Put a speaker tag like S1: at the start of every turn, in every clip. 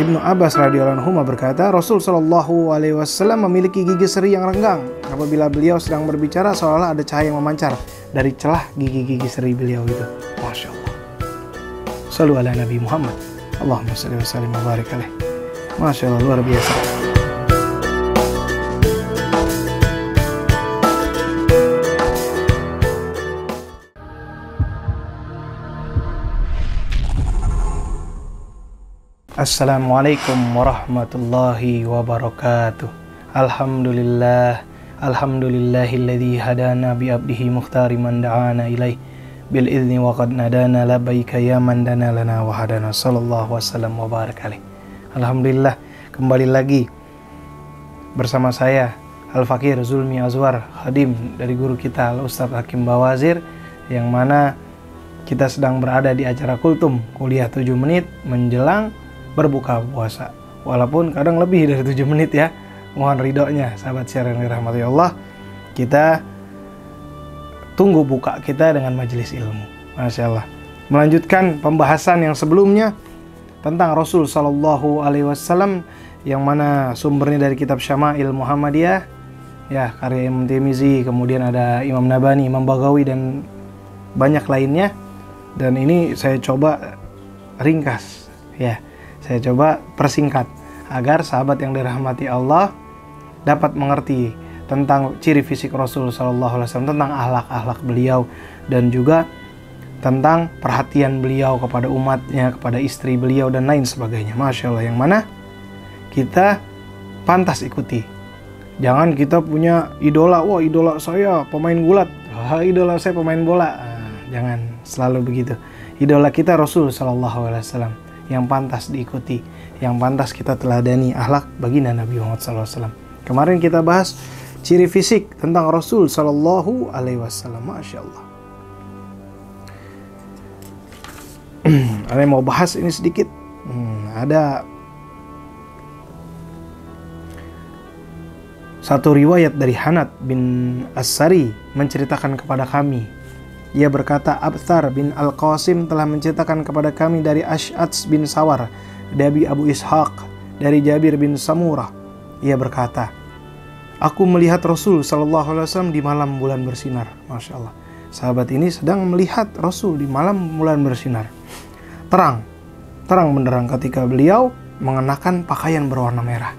S1: Ibnu Abbas radhiyallahu anhu berkata, Rasul Shallallahu alaihi wasallam memiliki gigi seri yang renggang. Apabila beliau sedang berbicara, seolah ada cahaya yang memancar dari celah gigi-gigi seri beliau itu. Masya Allah. Shallu ala Nabi Muhammad. Allahumma shalli wa sallim wa barik alaih. Masya Allah, luar biasa. Assalamualaikum warahmatullahi wabarakatuh. Alhamdulillahilladzi hadana bi abdihi mukhtari man da'ana ilaih bil idzni wa qad nadana labbaika ya man dana lana wa hadana sallallahu wasallam wa barak alaih. Alhamdulillah, kembali lagi bersama saya Al-Fakir Zulmi Azwar, khadim dari guru kita Al-Ustadz Hakim Bawazir, yang mana kita sedang berada di acara Kultum, kuliah 7 menit menjelang berbuka puasa. Walaupun kadang lebih dari 7 menit ya. Mohon ridhonya sahabat siaran yang dirahmati Allah. Kita tunggu buka kita dengan majelis ilmu. Masya Allah. Melanjutkan pembahasan yang sebelumnya tentang Rasul Sallallahu Alaihi Wasallam, yang mana sumbernya dari kitab Syama'il Muhammadiyah, ya, karya Imam Tirmizi, kemudian ada Imam Nabani, Imam Baghawi, dan banyak lainnya. Dan ini saya coba ringkas, ya. Saya coba persingkat agar sahabat yang dirahmati Allah dapat mengerti tentang ciri fisik Rasul Sallallahu Alaihi Wasallam, tentang akhlak-akhlak beliau, dan juga tentang perhatian beliau kepada umatnya, kepada istri beliau, dan lain sebagainya. Masya Allah, yang mana kita pantas ikuti. Jangan kita punya idola, wah idola saya pemain gulat, idola saya pemain bola. Jangan selalu begitu. Idola kita Rasul Sallallahu Alaihi Wasallam, yang pantas diikuti, yang pantas kita teladani akhlak baginda Nabi Muhammad SAW. Kemarin kita bahas ciri fisik tentang Rasul Sallallahu Alaihi Wasallam. Masya Allah. Ada yang mau bahas ini sedikit? Ada satu riwayat dari Hanad bin As-Sari menceritakan kepada kami. Ia berkata, Abthar bin Al-Qasim telah menceritakan kepada kami dari Ash'ats bin Sawar, dari Abu Ishaq, dari Jabir bin Samurah. Ia berkata, aku melihat Rasul Sallallahu Alaihi Wasallam di malam bulan bersinar. Masya Allah. Sahabat ini sedang melihat Rasul di malam bulan bersinar. Terang benderang ketika beliau mengenakan pakaian berwarna merah.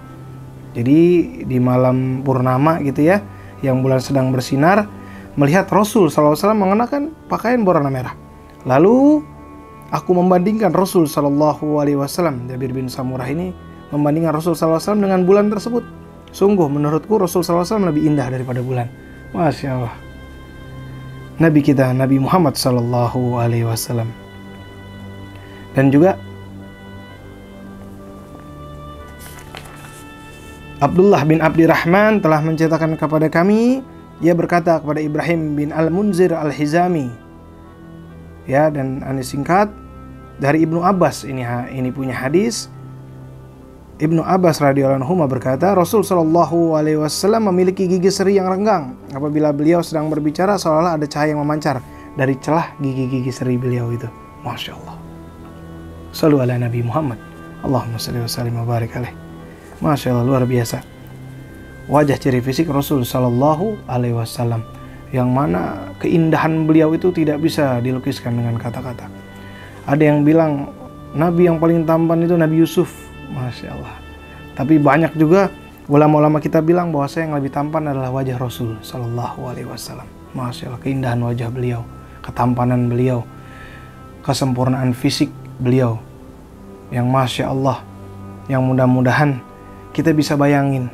S1: Jadi di malam purnama gitu ya, yang bulan sedang bersinar, melihat Rasul SAW mengenakan pakaian berwarna merah. Lalu aku membandingkan Rasul SAW, Jabir bin Samurah ini membandingkan Rasul SAW dengan bulan tersebut. Sungguh menurutku Rasul SAW lebih indah daripada bulan. Masya Allah. Nabi kita, Nabi Muhammad SAW. Dan juga Abdullah bin Abdirrahman telah menceritakan kepada kami. Ia berkata kepada Ibrahim bin Al-Munzir Al-Hizami, ya, dan ini singkat dari Ibnu Abbas. Ini punya hadis. Ibnu Abbas radhiyallahu anhu berkata, Rasul Shallallahu alaihi wasallam memiliki gigi seri yang renggang. Apabila beliau sedang berbicara, seolah ada cahaya yang memancar dari celah gigi-gigi seri beliau itu. Masya Allah. Shallu ala Nabi Muhammad. Allahumma shalli wa sallim wa barik alaih. Masya Allah, luar biasa. Wajah ciri fisik Rasul Sallallahu Alaihi Wasallam, yang mana keindahan beliau itu tidak bisa dilukiskan dengan kata-kata. Ada yang bilang Nabi yang paling tampan itu Nabi Yusuf. Masya Allah. Tapi banyak juga ulama-ulama kita bilang bahwa yang lebih tampan adalah wajah Rasul Sallallahu Alaihi Wasallam. Masya Allah, keindahan wajah beliau, ketampanan beliau, kesempurnaan fisik beliau, yang Masya Allah, yang mudah-mudahan kita bisa bayangin,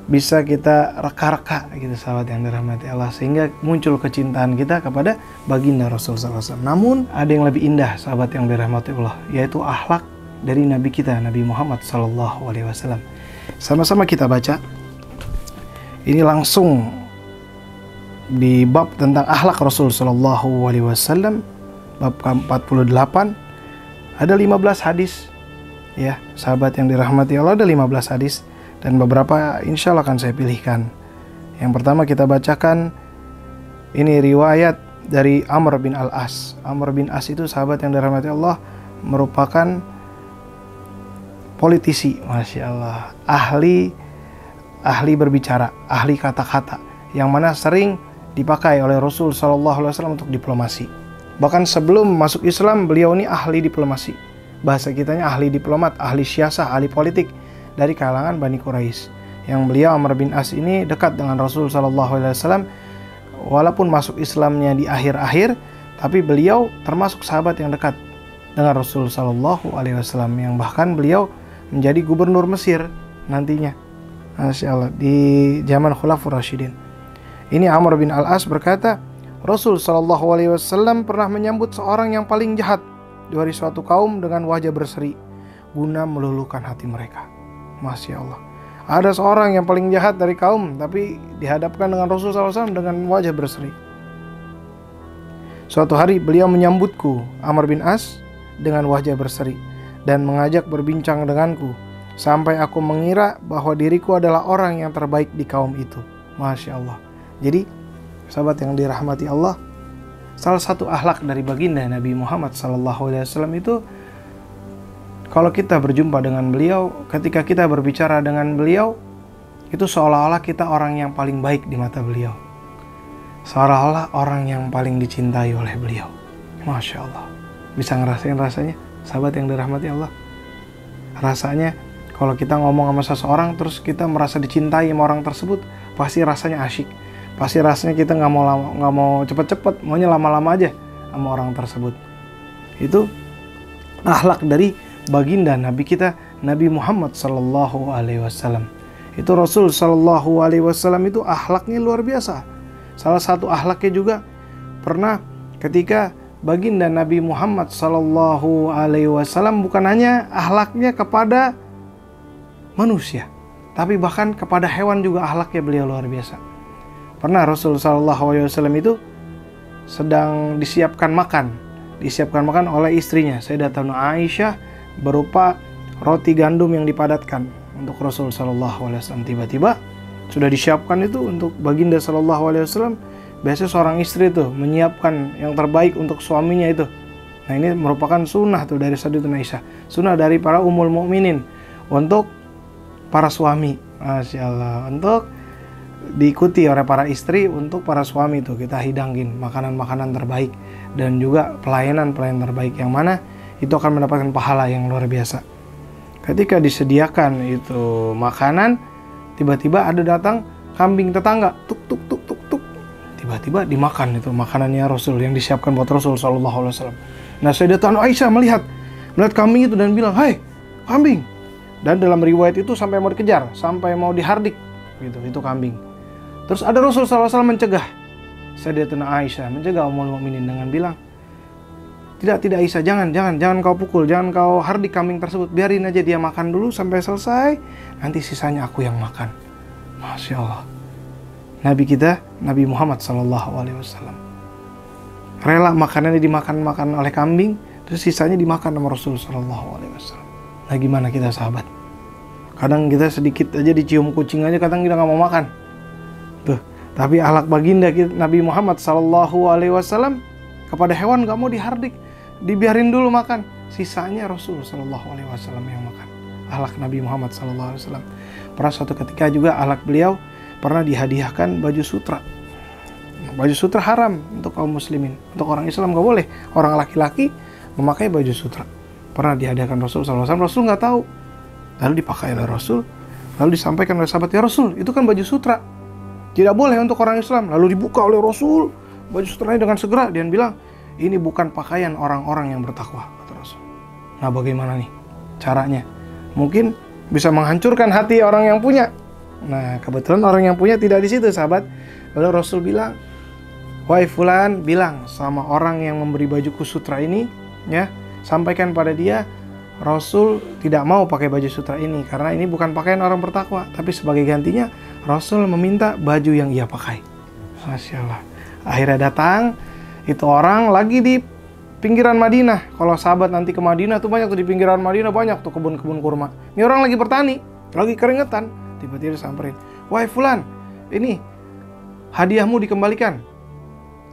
S1: bisa kita reka-reka gitu sahabat yang dirahmati Allah, sehingga muncul kecintaan kita kepada baginda Rasul SAW. Namun ada yang lebih indah sahabat yang dirahmati Allah, yaitu akhlak dari Nabi kita, Nabi Muhammad SAW. Sama-sama kita baca. Ini langsung di bab tentang akhlak Rasul SAW, bab ke-48. Ada 15 hadis, ya sahabat yang dirahmati Allah, ada 15 hadis. Dan beberapa insya Allah akan saya pilihkan. Yang pertama kita bacakan, ini riwayat dari Amr bin Al-As. Amr bin As itu sahabat yang dirahmati Allah, merupakan politisi, Masya Allah, ahli berbicara, ahli kata-kata, yang mana sering dipakai oleh Rasul SAW untuk diplomasi. Bahkan sebelum masuk Islam, beliau ini ahli diplomasi. Bahasa kitanya ahli diplomat, ahli siasah, ahli politik dari kalangan Bani Quraisy. Yang beliau Amr bin As ini dekat dengan Rasul SAW. Walaupun masuk Islamnya di akhir-akhir, tapi beliau termasuk sahabat yang dekat dengan Rasul SAW, yang bahkan beliau menjadi gubernur Mesir nantinya, Masya Allah, di zaman Khulafaur Rasyidin. Ini Amr bin Al-As berkata, Rasul SAW pernah menyambut seorang yang paling jahat dari suatu kaum dengan wajah berseri, guna meluluhkan hati mereka. Masya Allah, ada seorang yang paling jahat dari kaum, tapi dihadapkan dengan Rasul SAW dengan wajah berseri. Suatu hari beliau menyambutku, Amr bin As, dengan wajah berseri dan mengajak berbincang denganku, sampai aku mengira bahwa diriku adalah orang yang terbaik di kaum itu. Masya Allah. Jadi sahabat yang dirahmati Allah, salah satu akhlak dari baginda Nabi Muhammad SAW itu, kalau kita berjumpa dengan beliau, ketika kita berbicara dengan beliau, itu seolah-olah kita orang yang paling baik di mata beliau, seolah-olah orang yang paling dicintai oleh beliau. Masya Allah. Bisa ngerasain rasanya, sahabat yang dirahmati Allah? Rasanya kalau kita ngomong sama seseorang terus kita merasa dicintai sama orang tersebut, pasti rasanya asyik. Pasti rasanya kita nggak mau cepet-cepet, maunya lama-lama aja sama orang tersebut. Itu akhlak dari baginda Nabi kita, Nabi Muhammad SAW. Itu Rasul SAW itu akhlaknya luar biasa. Salah satu akhlaknya juga pernah ketika baginda Nabi Muhammad SAW bukan hanya akhlaknya kepada manusia, tapi bahkan kepada hewan juga akhlaknya beliau luar biasa. Pernah Rasul SAW itu sedang disiapkan makan oleh istrinya, Sayyidatuna Aisyah, berupa roti gandum yang dipadatkan untuk Rasul SAW. Tiba-tiba sudah disiapkan itu untuk baginda SAW. Biasanya seorang istri itu menyiapkan yang terbaik untuk suaminya itu. Nah, ini merupakan sunnah tuh dari Sayyidatuna Aisyah, sunnah dari para ummul mukminin untuk para suami, Masya Allah, untuk diikuti oleh para istri. Untuk para suami itu kita hidangin makanan-makanan terbaik dan juga pelayanan-pelayanan terbaik, yang mana itu akan mendapatkan pahala yang luar biasa. Ketika disediakan itu makanan, tiba-tiba ada datang kambing tetangga, tuk tuk tuk tuk tuk, tiba-tiba dimakan itu makanannya Rasul yang disiapkan buat Rasul SAW. Nah, Sayyidatuna Aisyah melihat kambing itu dan bilang, "Hai, kambing!" Dan dalam riwayat itu sampai mau dikejar, sampai mau dihardik gitu, itu kambing. Terus ada Rasul SAW mencegah Sayyidatuna Aisyah, mencegah Ummul Mukminin dengan bilang, Tidak Aisyah, jangan kau pukul, jangan kau hardik kambing tersebut, biarin aja dia makan dulu sampai selesai, nanti sisanya aku yang makan." Masya Allah. Nabi kita, Nabi Muhammad SAW, rela makanannya dimakan oleh kambing, terus sisanya dimakan sama Rasul SAW. Nah, gimana kita sahabat? Kadang kita sedikit aja dicium kucing aja, kadang kita nggak mau makan. Tuh, tapi akhlak baginda kita, Nabi Muhammad SAW, kepada hewan nggak mau dihardik, dibiarin dulu makan, sisanya Rasul SAW yang makan. Akhlak Nabi Muhammad SAW. Pernah suatu ketika juga akhlak beliau, pernah dihadiahkan baju sutra. Baju sutra haram untuk kaum muslimin, untuk orang Islam nggak boleh orang laki-laki memakai baju sutra. Pernah dihadiahkan Rasul SAW, Rasul nggak tahu, lalu dipakai oleh Rasul, lalu disampaikan oleh sahabat, "Ya Rasul, itu kan baju sutra, tidak boleh untuk orang Islam." Lalu dibuka oleh Rasul baju sutranya dengan segera, dia bilang, "Ini bukan pakaian orang-orang yang bertakwa," kata Rasul. Nah, bagaimana nih caranya? Mungkin bisa menghancurkan hati orang yang punya. Nah, kebetulan orang yang punya tidak di situ, sahabat. Lalu Rasul bilang, "Wahai fulan, bilang sama orang yang memberi bajuku sutra ini, ya, sampaikan pada dia, Rasul tidak mau pakai baju sutra ini karena ini bukan pakaian orang bertakwa, tapi sebagai gantinya Rasul meminta baju yang ia pakai." Masya Allah. Akhirnya datang itu orang lagi di pinggiran Madinah. Kalau sahabat nanti ke Madinah tuh banyak tuh, di pinggiran Madinah banyak tuh kebun-kebun kurma. Ini orang lagi bertani, lagi keringetan. Tiba-tiba disamperin, "Wahai fulan, ini hadiahmu dikembalikan."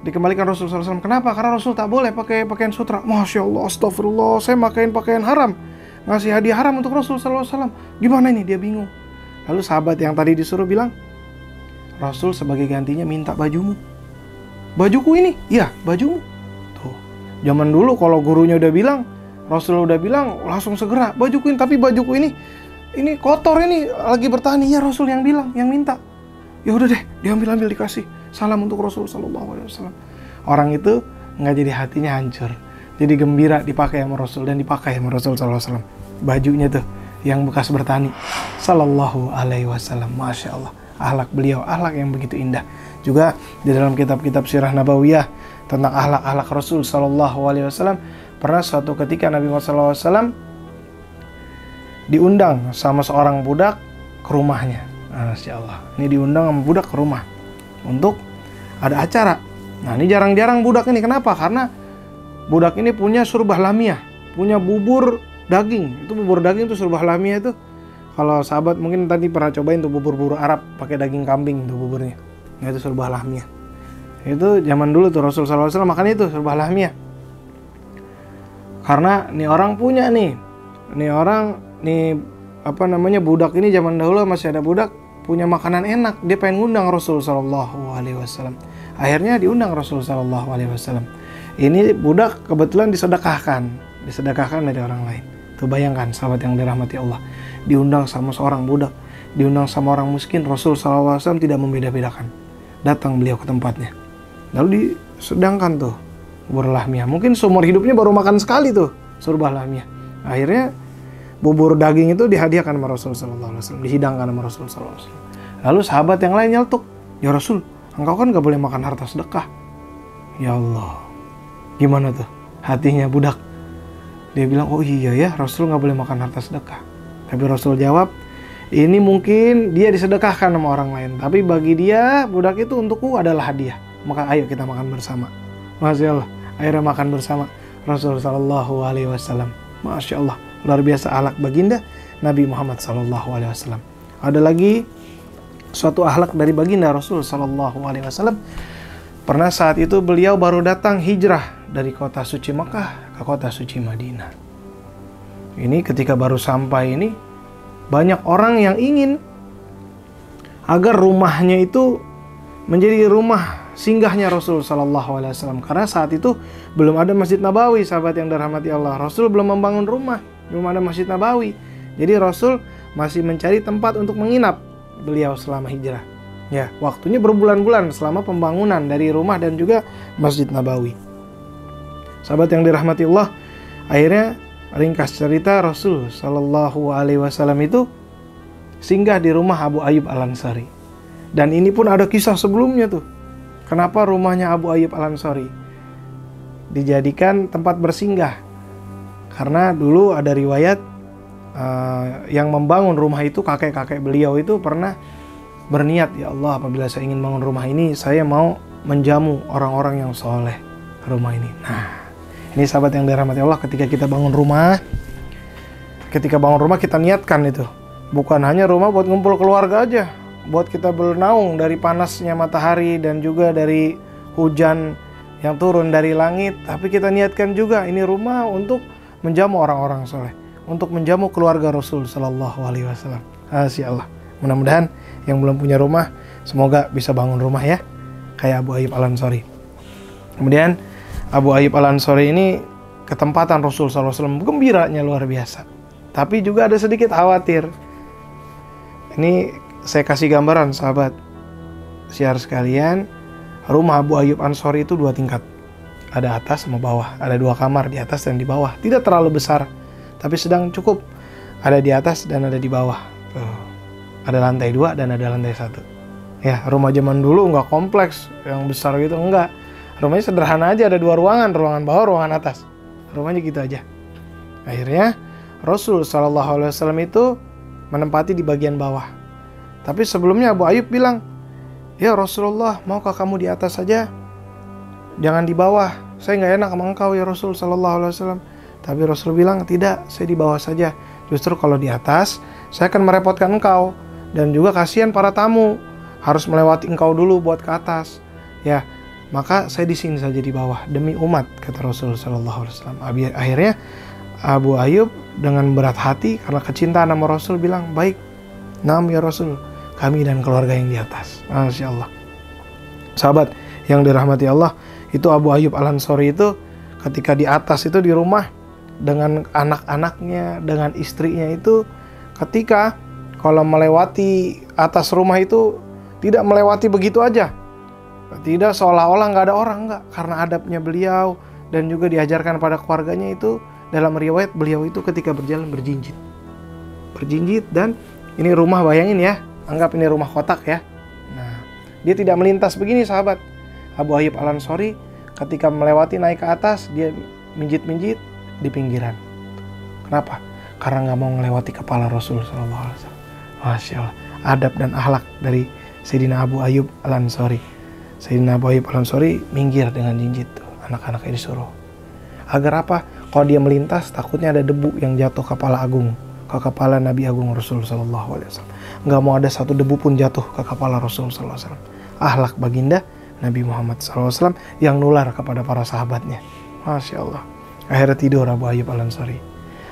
S1: Dikembalikan Rasul SAW. Kenapa? Karena Rasul tak boleh pakai pakaian sutra. Masya Allah, astagfirullah, saya makain pakaian haram. ngasih hadiah haram untuk Rasul sallallahu alaihi wasallam. Gimana ini? Dia bingung. Lalu sahabat yang tadi disuruh bilang, Rasul sebagai gantinya minta bajumu. Bajuku ini? Iya, bajumu. Tuh. Zaman dulu kalau gurunya udah bilang, Rasul udah bilang, langsung segera bajuku ini. Tapi bajuku ini kotor, ini lagi bertani. Ya Rasul yang bilang, yang minta. Ya udah deh, diambil dikasih. Salam untuk Rasul sallallahu alaihi wasallam. Orang itu nggak jadi hatinya hancur. Jadi gembira dipakai sama Rasul dan dipakai sama Rasul sallallahu alaihi wasallam. Bajunya tuh yang bekas bertani sallallahu alaihi wasallam. Masya Allah, akhlak beliau, akhlak yang begitu indah. Juga di dalam kitab-kitab sirah nabawiyah tentang akhlak-akhlak Rasul sallallahu alaihi wasallam, pernah suatu ketika Nabi Muhammad sallallahu alaihi wasallam diundang sama seorang budak ke rumahnya. Masya Allah, ini diundang sama budak ke rumah untuk ada acara. Nah, ini jarang-jarang budak ini. Kenapa? Karena budak ini punya surbah lamiyah, punya bubur daging. Itu bubur daging itu surbah lamiyah itu. Kalau sahabat mungkin tadi pernah cobain tuh bubur-bubur Arab pakai daging kambing tuh buburnya. Nah, itu surbah lamiyah. Itu zaman dulu tuh Rasul sallallahu alaihi wasallam makan itu surbah lamiyah. Karena nih orang punya nih budak ini zaman dahulu masih ada budak punya makanan enak, dia pengen ngundang Rasul sallallahu alaihi wasallam. Akhirnya diundang Rasul sallallahu alaihi wasallam. Ini budak kebetulan disedekahkan dari orang lain. Tuh bayangkan sahabat yang dirahmati Allah, diundang sama seorang budak, diundang sama orang miskin, Rasul sallallahu alaihi wasallam tidak membeda-bedakan. Datang beliau ke tempatnya. Lalu disedangkan tuh bubur lahmiyah. Mungkin seumur hidupnya baru makan sekali tuh surbah lahmiyah. Akhirnya bubur daging itu dihadiahkan sama Rasul sallallahu alaihi wasallam, dihidangkan sama Rasul sallallahu alaihi wasallam. Lalu sahabat yang lain nyeltuk, "Ya Rasul, engkau kan gak boleh makan harta sedekah." Ya Allah, gimana tuh hatinya budak? Dia bilang, "Oh iya ya, Rasul gak boleh makan harta sedekah." Tapi Rasul jawab, ini mungkin dia disedekahkan sama orang lain, tapi bagi dia budak itu untukku adalah hadiah. Maka ayo kita makan bersama. Masya Allah, akhirnya makan bersama Rasul sallallahu alaihi wasallam. Masya Allah, luar biasa akhlak baginda Nabi Muhammad sallallahu alaihi wasallam. Ada lagi suatu akhlak dari baginda Rasul sallallahu alaihi wasallam. Pernah saat itu beliau baru datang hijrah dari kota suci Makkah ke kota suci Madinah. Ini ketika baru sampai ini, banyak orang yang ingin agar rumahnya itu menjadi rumah singgahnya Rasul sallallahu alaihi wasallam. Karena saat itu belum ada Masjid Nabawi, sahabat yang dirahmati Allah. Rasul belum membangun rumah, belum ada Masjid Nabawi. Jadi Rasul masih mencari tempat untuk menginap beliau selama hijrah. Ya, waktunya berbulan-bulan selama pembangunan dari rumah dan juga Masjid Nabawi. Sahabat yang dirahmati Allah, akhirnya ringkas cerita Rasul sallallahu alaihi wasallam itu singgah di rumah Abu Ayyub Al-Ansari. Dan ini pun ada kisah sebelumnya tuh. Kenapa rumahnya Abu Ayyub Al-Ansari dijadikan tempat bersinggah? Karena dulu ada riwayat yang membangun rumah itu, kakek-kakek beliau itu pernah berniat, ya Allah, apabila saya ingin bangun rumah ini, saya mau menjamu orang-orang yang soleh rumah ini. Nah, ini sahabat yang dirahmati Allah, ketika kita bangun rumah, kita niatkan itu. Bukan hanya rumah buat ngumpul keluarga aja, buat kita bernaung dari panasnya matahari dan juga dari hujan yang turun dari langit. Tapi kita niatkan juga ini rumah untuk menjamu orang-orang soleh, untuk menjamu keluarga Rasul sallallahu alaihi wasallam. Masya Allah. Mudah-mudahan yang belum punya rumah, semoga bisa bangun rumah ya, kayak Abu Ayyub Al-Ansari. Kemudian Abu Ayyub Al-Ansari ini ketempatan Rasul sallallahu alaihi wasallam, gembiranya luar biasa. Tapi juga ada sedikit khawatir. Ini saya kasih gambaran sahabat siar sekalian, rumah Abu Ayyub Al-Ansari itu 2 tingkat. Ada atas sama bawah, ada 2 kamar di atas dan di bawah. Tidak terlalu besar, tapi sedang cukup. Ada di atas dan ada di bawah. Ada lantai 2 dan ada lantai 1. Ya, rumah zaman dulu nggak kompleks yang besar gitu, enggak. Rumahnya sederhana aja, ada 2 ruangan, ruangan bawah, ruangan atas. Rumahnya gitu aja. Akhirnya Rasul sallallahu alaihi wasallam itu menempati di bagian bawah. Tapi sebelumnya Abu Ayyub bilang, "Ya Rasulullah, maukah kamu di atas saja? Jangan di bawah. Saya nggak enak sama engkau ya Rasul sallallahu alaihi wasallam." Tapi Rasul bilang, "Tidak, saya di bawah saja. Justru kalau di atas, saya akan merepotkan engkau. Dan juga kasihan para tamu, harus melewati engkau dulu buat ke atas. Ya, maka saya di sini saja di bawah demi umat," kata Rasul sallallahu alaihi wasallam. Akhirnya Abu Ayyub dengan berat hati karena kecintaan sama Rasul bilang, baik, naam ya Rasul, kami dan keluarga yang di atas. Masya Allah. Sahabat yang dirahmati Allah, itu Abu Ayyub Al-Ansari itu ketika di atas itu di rumah dengan anak-anaknya, dengan istrinya itu, ketika kalau melewati atas rumah itu tidak melewati begitu aja. Tidak seolah-olah nggak ada orang, nggak. Karena adabnya beliau dan juga diajarkan pada keluarganya itu, dalam riwayat beliau itu ketika berjalan berjinjit. Berjinjit, dan ini rumah, bayangin ya, anggap ini rumah kotak ya. Nah, dia tidak melintas begini sahabat. Abu Ayyub Al-Ansari ketika melewati naik ke atas, dia minjit-minjit di pinggiran. Kenapa? Karena nggak mau melewati kepala Rasul SAW. Masya Allah, adab dan akhlak dari Sayyidina Abu Ayyub Al-Ansari. Sayyidina Abu Ayyub Al-Ansari minggir dengan jinjit tuh, anak-anaknya disuruh. Agar apa? Kalau dia melintas takutnya ada debu yang jatuh ke kepala Nabi Agung Rasul sallallahu alaihi wasallam. Enggak mau ada satu debu pun jatuh ke kepala Rasul sallallahu alaihi wasallam. Akhlak baginda Nabi Muhammad sallallahu alaihi wasallam yang nular kepada para sahabatnya. Masya Allah. Akhirnya tidur Abu Ayyub Al-Ansari.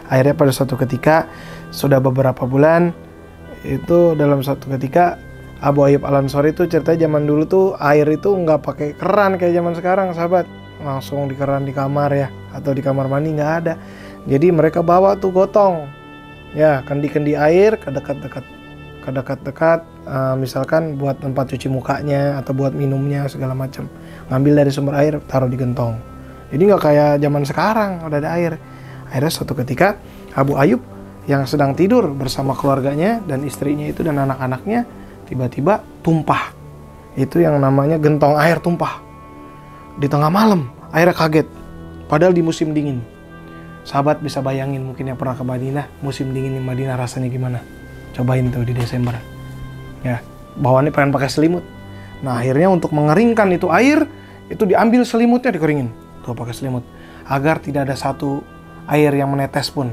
S1: Akhirnya pada suatu ketika, sudah beberapa bulan, itu dalam suatu ketika Abu Ayyub Al-Ansari itu ceritanya zaman dulu tuh air itu nggak pakai keran kayak zaman sekarang sahabat, langsung di keran di kamar ya, atau di kamar mandi nggak ada. Jadi mereka bawa tuh gotong ya, kendi-kendi air ke dekat-dekat, misalkan buat tempat cuci mukanya atau buat minumnya segala macam, ngambil dari sumber air taruh di gentong. Jadi nggak kayak zaman sekarang udah ada air. Akhirnya suatu ketika Abu Ayyub yang sedang tidur bersama keluarganya dan istrinya itu dan anak-anaknya, tiba-tiba tumpah. Itu yang namanya gentong air tumpah. Di tengah malam, airnya kaget. Padahal di musim dingin. Sahabat bisa bayangin mungkin yang pernah ke Madinah, musim dingin di Madinah rasanya gimana. Cobain tuh di Desember. Ya, bawaannya pengen pakai selimut. Nah, akhirnya untuk mengeringkan itu air, itu diambil selimutnya dikeringin. Tuh pakai selimut. Agar tidak ada satu air yang menetes pun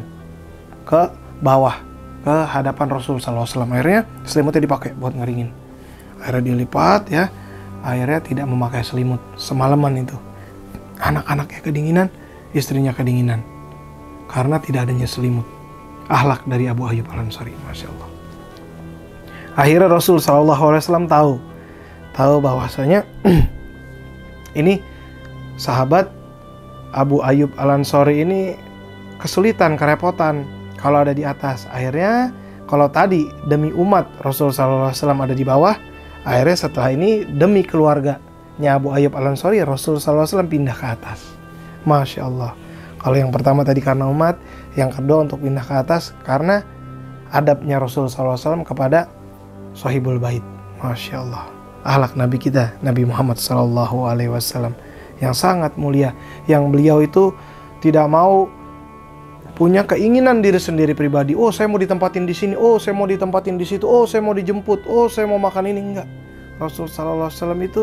S1: ke bawah, ke hadapan Rasul SAW. Akhirnya selimutnya dipakai buat ngeringin. Akhirnya dilipat ya. Akhirnya tidak memakai selimut semalaman itu. Anak-anaknya kedinginan, istrinya kedinginan. Karena tidak adanya selimut. Akhlak dari Abu Ayyub Al-Ansari, Masya Allah. Akhirnya Rasul SAW tahu bahwasanya ini sahabat Abu Ayyub Al-Ansari ini kesulitan, kerepotan kalau ada di atas. Akhirnya kalau tadi demi umat Rasul SAW ada di bawah, akhirnya setelah ini demi keluarganya Abu Ayyub Al-Ansari, Rasul SAW pindah ke atas. Masya Allah. Kalau yang pertama tadi karena umat, yang kedua untuk pindah ke atas karena adabnya Rasul SAW kepada Sahibul Bait. Masya Allah. Akhlak Nabi kita, Nabi Muhammad SAW yang sangat mulia, yang beliau itu tidak mau punya keinginan diri sendiri pribadi. Oh, saya mau ditempatin di sini. Oh, saya mau ditempatin di situ. Oh, saya mau dijemput. Oh, saya mau makan ini. Enggak. Rasul sallallahu alaihi wasallam itu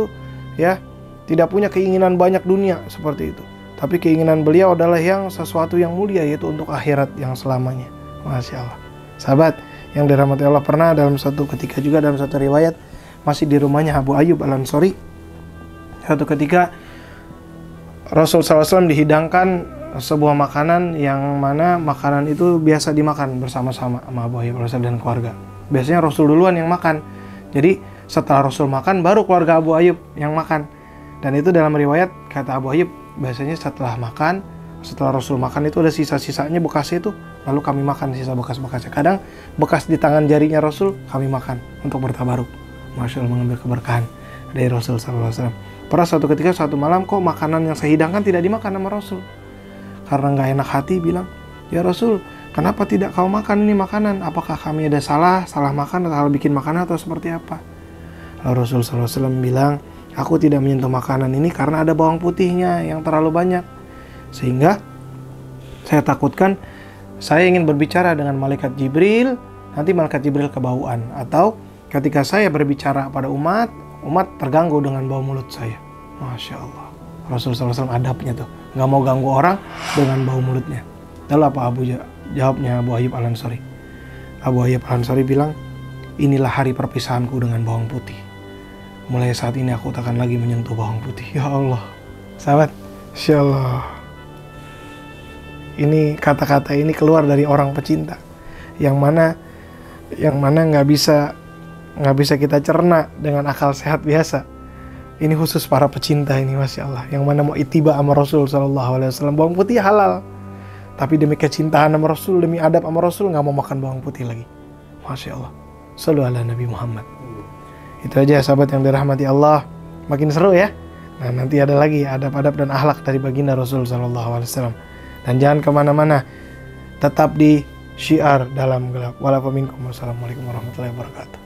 S1: ya tidak punya keinginan banyak dunia seperti itu. Tapi keinginan beliau adalah yang sesuatu yang mulia, yaitu untuk akhirat yang selamanya. Masya Allah. Sahabat yang dirahmati Allah, pernah dalam satu ketika juga dalam satu riwayat masih di rumahnya Abu Ayyub Al-Ansari. Satu ketika Rasul sallallahu alaihi wasallam dihidangkan sebuah makanan yang mana makanan itu biasa dimakan bersama-sama sama Abu Ayyub Al-Ansari dan keluarga. Biasanya Rasul duluan yang makan. Jadi setelah Rasul makan baru keluarga Abu Ayyub yang makan. Dan itu dalam riwayat kata Abu Ayyub, biasanya setelah Rasul makan itu ada sisa-sisanya bekasnya itu, lalu kami makan sisa bekas-bekasnya. Kadang bekas di tangan jarinya Rasul kami makan untuk bertabaruk. Masya Allah, mengambil keberkahan dari Rasul sallallahu alaihi wasallam. Pernah suatu ketika suatu malam kok makanan yang saya hidangkan tidak dimakan sama Rasul. Karena nggak enak hati bilang, ya Rasul, kenapa tidak kau makan ini makanan? Apakah kami ada salah makan atau salah bikin makanan atau seperti apa? Lalu Rasul SAW bilang, aku tidak menyentuh makanan ini karena ada bawang putihnya yang terlalu banyak. Sehingga saya takutkan saya ingin berbicara dengan malaikat Jibril, nanti malaikat Jibril kebauan. Atau ketika saya berbicara pada umat terganggu dengan bau mulut saya. Masya Allah. Rasul SAW adabnya tuh, nggak mau ganggu orang dengan bau mulutnya. Lalu apa jawabnya Abu Ayyub Al-Ansari? Abu Ayyub Al-Ansari bilang, inilah hari perpisahanku dengan bawang putih. Mulai saat ini aku takkan lagi menyentuh bawang putih. Ya Allah, sahabat, Insya Allah. ini kata-kata ini keluar dari orang pecinta, yang mana nggak bisa kita cerna dengan akal sehat biasa. Ini khusus para pecinta ini, Masya Allah, yang mana mau ittiba sama Rasul SAW. Bawang putih halal, tapi demi kecintaan sama Rasul, demi adab sama Rasul, nggak mau makan bawang putih lagi. Masya Allah. Shallu ala Nabi Muhammad. Itu aja sahabat yang dirahmati Allah. Makin seru ya. Nah, nanti ada lagi adab-adab dan akhlak dari baginda Rasul SAW. Dan jangan kemana-mana, tetap di Syiar Dalam Gelap. Wa'alaikumsalam warahmatullahi wabarakatuh.